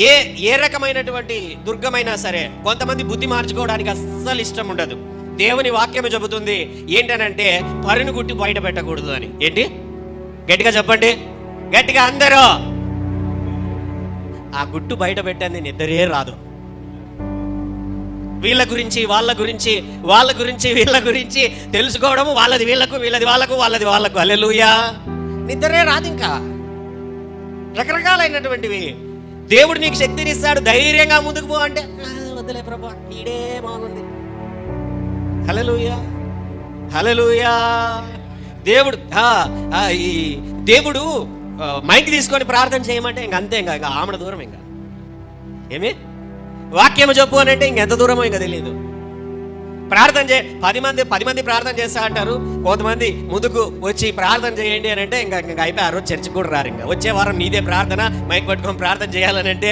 ఏ ఏ రకమైనటువంటి దుర్గమైనా సరే కొంతమంది బుద్ధి మార్చుకోవడానికి అస్సలు ఇష్టం ఉండదు. దేవుని వాక్యం చెబుతుంది ఏంటనంటే పరును గుట్టి బయట పెట్టకూడదు అని. ఏంటి? గట్టిగా చెప్పండి, గట్టిగా అందరూ. ఆ గుట్టు బయట పెట్టండి నిద్రే రాదు. వీళ్ళ గురించి వాళ్ళ గురించి వాళ్ళ గురించి వీళ్ళ గురించి తెలుసుకోవడము, వాళ్ళది వీళ్ళకు వీళ్ళది వాళ్ళకు వాళ్ళది వాళ్ళకు. హల్లెలూయా. నిద్రే రాదు. ఇంకా రకరకాలైనటువంటివి. దేవుడు నీకు శక్తిని ఇస్తాడు, ధైర్యంగా ముందుకు పో అంటే వద్దులే ప్రభా ఈడే బాగుంది. హల్లెలూయా, హల్లెలూయా. దేవుడు మైక్ తీసుకొని ప్రార్థన చేయమంటే ఇంక అంతే, ఇంకా ఆమెడ దూరం. ఇంకా ఏమి వాక్యం చెప్పు అని అంటే ఇంకెంత దూరమో ఇంకా తెలియదు. ప్రార్థన 10 మంది ప్రార్థన చేస్తా అంటారు. కొంతమంది ముందుకు వచ్చి ప్రార్థన చేయండి అని అంటే ఇంకా అయిపోయి ఆ రోజు చర్చికి కూడా రారు. ఇంకా వచ్చే వారం నీదే ప్రార్థన, మైక్ పట్టుకొని ప్రార్థన చేయాలని అంటే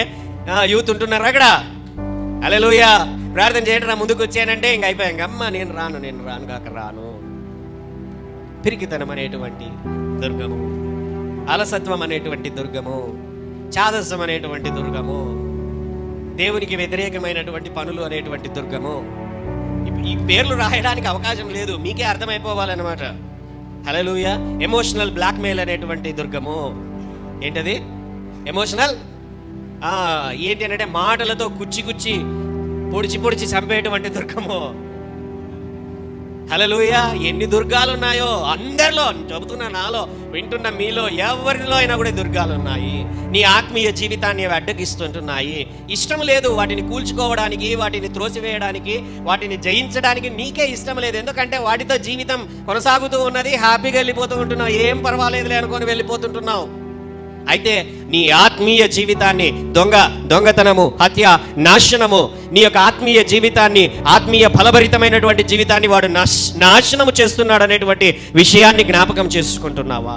యూత్ ఉంటున్నారు అక్కడ. హల్లెలూయా. ప్రార్థన చేయండి నా ముందుకు వచ్చానంటే ఇంక అయిపోయా. ఇంకమ్మ నేను రాను కాక రాను. పిరికితనం అనేటువంటి దుర్గము, అలసత్వం అనేటువంటి దుర్గము, చాదస్సం అనేటువంటి దుర్గము, దేవునికి వ్యతిరేకమైనటువంటి పనులు అనేటువంటి దుర్గము. ఈ పేర్లు రాయడానికి అవకాశం లేదు, మీకే అర్థమైపోవాలన్నమాట. హల్లెలూయా. ఎమోషనల్ బ్లాక్మెయిల్ అనేటువంటి దుర్గము. ఏంటది? ఎమోషనల్ ఏంటి అంటే మాటలతో కుచ్చి పొడిచి చంపేటువంటి దుర్గము. హల్లెలూయా. ఎన్ని దుర్గాలు ఉన్నాయో అందరిలో, చెబుతున్నా నాలో, వింటున్న మీలో ఎవరిలో అయినా కూడా దుర్గాలు ఉన్నాయి. నీ ఆత్మీయ జీవితాన్ని అవి అడ్డగిస్తుంటున్నాయి. ఇష్టం లేదు వాటిని కూల్చుకోవడానికి, వాటిని త్రోసివేయడానికి, వాటిని జయించడానికి నీకే ఇష్టం లేదు. ఎందుకంటే వాటితో జీవితం కొనసాగుతూ ఉన్నది, హ్యాపీగా వెళ్ళిపోతూ ఉంటున్నావు, ఏం పర్వాలేదులే అనుకొని వెళ్ళిపోతుంటున్నావు. అయితే నీ ఆత్మీయ జీవితాన్ని దొంగతనము, హత్య, నాశనము, నీ యొక్క ఆత్మీయ జీవితాన్ని, ఆత్మీయ ఫలభరితమైనటువంటి జీవితాన్ని వాడు నాశనము చేస్తున్నాడు అనేటువంటి విషయాన్ని జ్ఞాపకం చేసుకుంటున్నావా?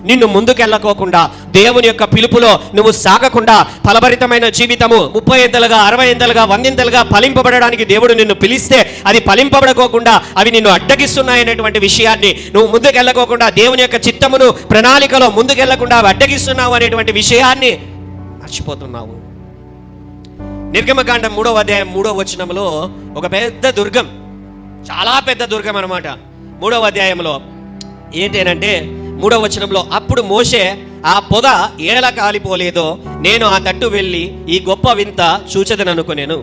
నిన్ను ముందుకెళ్ళకోకుండా, దేవుని యొక్క పిలుపులో నువ్వు సాగకుండా, ఫలభరితమైన జీవితము 30 ఇంతలుగా 60 ఇంతలుగా 100 ఇంతలుగా ఫలింపబడడానికి దేవుడు నిన్ను పిలిస్తే అది ఫలింపబడకోకుండా అవి నిన్ను అడ్డగిస్తున్నాయనేటువంటి విషయాన్ని, నువ్వు ముందుకెళ్ళకోకుండా దేవుని యొక్క చిత్తమును ప్రణాళికలో ముందుకెళ్లకుండా అవి అడ్డగిస్తున్నావు అనేటువంటి విషయాన్ని మర్చిపోతున్నావు. నిర్గమకాండం 3వ అధ్యాయం 3వ వచనంలో ఒక పెద్ద దుర్గం, చాలా పెద్ద దుర్గం అన్నమాట. 3వ అధ్యాయంలో ఏంటంటే 3వ వచనంలో, అప్పుడు మోషే ఆ పొద ఏల కాలిపోలేదో నేను ఆ తట్టు వెళ్ళి ఈ గొప్ప వింత చూచెదననుకొనెను.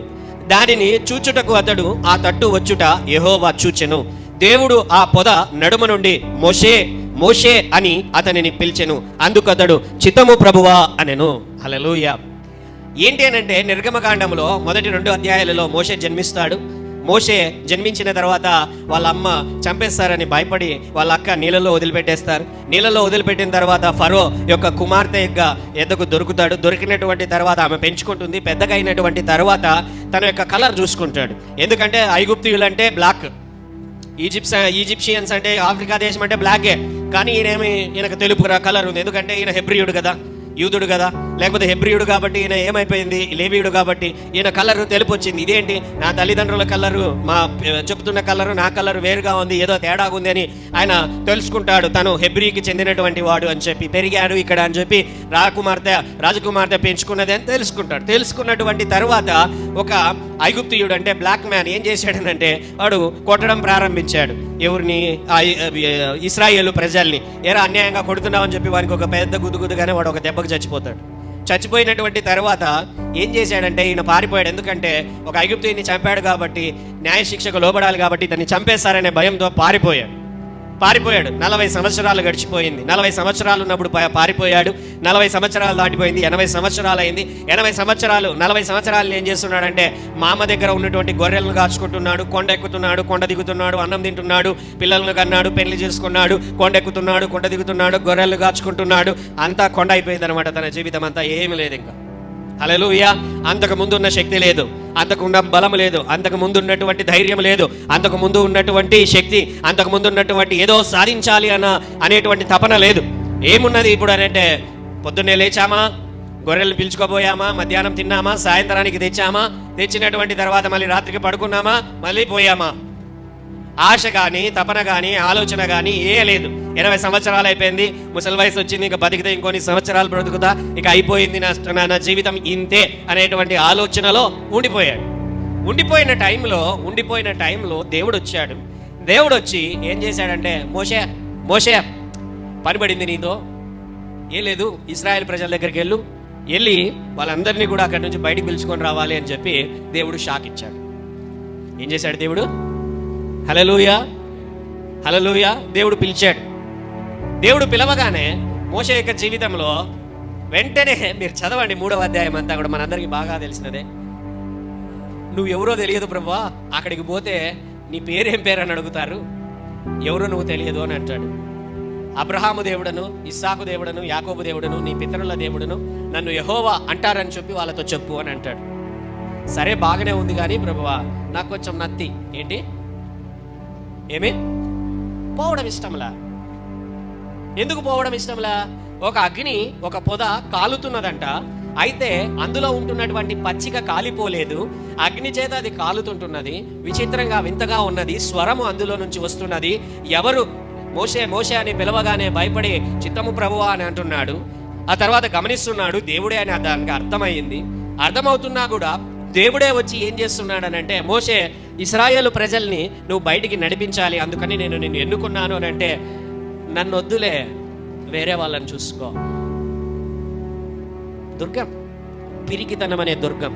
దానిని చూచుటకు అతడు ఆ తట్టు వచ్చుట యెహోవా చూచెను. దేవుడు ఆ పొద నడుమ నుండి మోషే మోషే అని అతనిని పిలిచెను. అందుకు అతడు చిత్తము ప్రభువా అనెను. హల్లెలూయా. ఏంటి అనంటే నిర్గమకాండంలో మొదటి 2 అధ్యాయాలలో మోషే జన్మిస్తాడు. మోషే జన్మించిన తర్వాత వాళ్ళ అమ్మ చంపేస్తారని భయపడి వాళ్ళ అక్క నీళ్ళలో వదిలిపెట్టేస్తారు. నీళ్ళలో వదిలిపెట్టిన తర్వాత ఫరో యొక్క కుమార్తె యొక్క ఎద్దకు దొరుకుతాడు. దొరికినటువంటి తర్వాత ఆమె పెంచుకుంటుంది. పెద్దగా అయినటువంటి తర్వాత తన యొక్క కలర్ చూసుకుంటాడు. ఎందుకంటే ఐగుప్తీయులు అంటే బ్లాక్, ఈజిప్షియన్స్ అంటే ఆఫ్రికా దేశం అంటే బ్లాకే. కానీ ఈయనకు తెలుపు కలర్ ఉంది. ఎందుకంటే ఈయన హెబ్రియుడు కదా, యూదుడు కదా, లేకపోతే హెబ్రియుడు కాబట్టి ఈయన ఏమైపోయింది, లేవీయుడు కాబట్టి ఈయన కలరు తెలుపు వచ్చింది. ఇదేంటి, నా తల్లిదండ్రుల కలరు, మా చెప్తున్న కలరు, నా కలరు వేరుగా ఉంది, ఏదో తేడా ఉంది అని ఆయన తెలుసుకుంటాడు. తను హెబ్రీకి చెందినటువంటి వాడు అని చెప్పి, పెరిగాడు ఇక్కడ అని చెప్పి రాజకుమార్తె పెంచుకున్నది అని తెలుసుకుంటాడు. తెలుసుకున్నటువంటి తర్వాత ఒక ఐగుప్తీయుడు అంటే బ్లాక్ మ్యాన్ ఏం చేశాడనంటే వాడు కొట్టడం ప్రారంభించాడు. ఎవరిని? ఇశ్రాయేలు ప్రజల్ని. ఏరా అన్యాయంగా కొడుతున్నావు అని చెప్పి వారికి ఒక పెద్ద గుద్దుగానే వాడు ఒక దెబ్బకు చచ్చిపోతాడు. చచ్చిపోయినటువంటి తర్వాత ఏం చేశాడంటే ఈయన పారిపోయాడు. ఎందుకంటే ఒక ఐగుప్తీయుని చంపాడు కాబట్టి, న్యాయ శిక్షకు లోబడాలి కాబట్టి ఇతన్ని చంపేస్తారనే భయంతో పారిపోయాడు. 40 సంవత్సరాలు గడిచిపోయింది. 40 సంవత్సరాలు ఉన్నప్పుడు పారిపోయాడు. 40 సంవత్సరాలు దాటిపోయింది. 80 సంవత్సరాలు అయింది. 40 సంవత్సరాలు ఏం చేస్తున్నాడంటే మామ దగ్గర ఉన్నటువంటి గొర్రెలను కాచుకుంటున్నాడు, కొండ ఎక్కుతున్నాడు, కొండ దిగుతున్నాడు, అన్నం తింటున్నాడు, పిల్లలను కన్నాడు, పెళ్లి చేసుకున్నాడు, కొండ ఎక్కుతున్నాడు, కొండ దిగుతున్నాడు, గొర్రెలు కాచుకుంటున్నాడు. అంతా కొండ అయిపోయింది అనమాట. తన జీవితం అంతా ఏమి లేదు ఇంకా. హల్లెలూయా. అంతకు ముందు ఉన్న శక్తి లేదు, అంతకు ఉన్న బలం లేదు, అంతకు ముందు ఉన్నటువంటి ధైర్యం లేదు, అంతకు ముందు ఉన్నటువంటి శక్తి, అంతకు ముందు ఉన్నటువంటి ఏదో సాధించాలి అనేటువంటి తపన లేదు. ఏమున్నది ఇప్పుడు అంటే, పొద్దున్నే లేచామా, గొర్రెలు పిలుచుకోపోయామా, మధ్యాహ్నం తిన్నామా, సాయంత్రానికి తెచ్చినటువంటి తర్వాత మళ్ళీ రాత్రికి పడుకున్నామా, మళ్ళీ పోయామా. ఆశ కానీ, తపన కానీ, ఆలోచన కానీ ఏ లేదు. 80 సంవత్సరాలు అయిపోయింది, ముసలి వయసు వచ్చింది, ఇంకా బతికితే ఇంకొన్ని సంవత్సరాలు బ్రతుకుతా, ఇక అయిపోయింది నా జీవితం ఇంతే అనేటువంటి ఆలోచనలో ఉండిపోయిన టైంలో దేవుడు వచ్చాడు. దేవుడు వచ్చి ఏం చేశాడంటే, మోషే పని పడింది నీతో, ఏం లేదు, ఇశ్రాయేల్ ప్రజల దగ్గరికి వెళ్ళి వాళ్ళందరినీ కూడా అక్కడి నుంచి బయటికి పిలుచుకొని రావాలి అని చెప్పి దేవుడు షాక్ ఇచ్చాడు. ఏం చేశాడు దేవుడు? హల్లెలూయా, హల్లెలూయా. దేవుడు పిలిచాడు. దేవుడు పిలవగానే మోషే యొక్క జీవితంలో వెంటనే, మీరు చదవండి 3వ అధ్యాయం అంతా కూడా మనందరికీ బాగా తెలిసినదే. నువ్వు ఎవరో తెలియదు ప్రభువా, అక్కడికి పోతే నీ పేరేం పేరు అని అడుగుతారు, ఎవరో నువ్వు తెలియదు అని అంటాడు. అబ్రహాము దేవుడను, ఇస్సాకు దేవుడను, యాకోబు దేవుడను, నీ పితరుల దేవుడను నన్ను యెహోవా అంటారని చెప్పి వాళ్ళతో చెప్పు అని అంటాడు. సరే బాగానే ఉంది కానీ ప్రభువా, నాకు కొంచెం నత్తి. ఏంటి? ఏమి పోవడం ఇష్టంలా? ఎందుకు పోవడం ఇష్టంలా? ఒక అగ్ని, ఒక పొద కాలుతున్నదంట. అయితే అందులో ఉంటున్నటువంటి పచ్చిక కాలిపోలేదు, అగ్ని చేత అది కాలుతుంటున్నది. విచిత్రంగా వింతగా ఉన్నది, స్వరము అందులో నుంచి వస్తున్నది. ఎవరు? మోషే అని పిలవగానే భయపడి చిత్తము ప్రభువా అని అంటున్నాడు. ఆ తర్వాత గమనిస్తున్నాడు, దేవుడే అని దానికి అర్థమైంది. అర్థమవుతున్నా కూడా దేవుడే వచ్చి ఏం చేస్తున్నాడు అని అంటే, మోషే, ఇశ్రాయేలు ప్రజల్ని నువ్వు బయటికి నడిపించాలి, అందుకని నేను నిన్ను ఎన్నుకున్నాను అని అంటే, నన్ను వద్దులే, వేరే వాళ్ళని చూసుకో. దుర్గం, పిరికితనం అనే దుర్గం.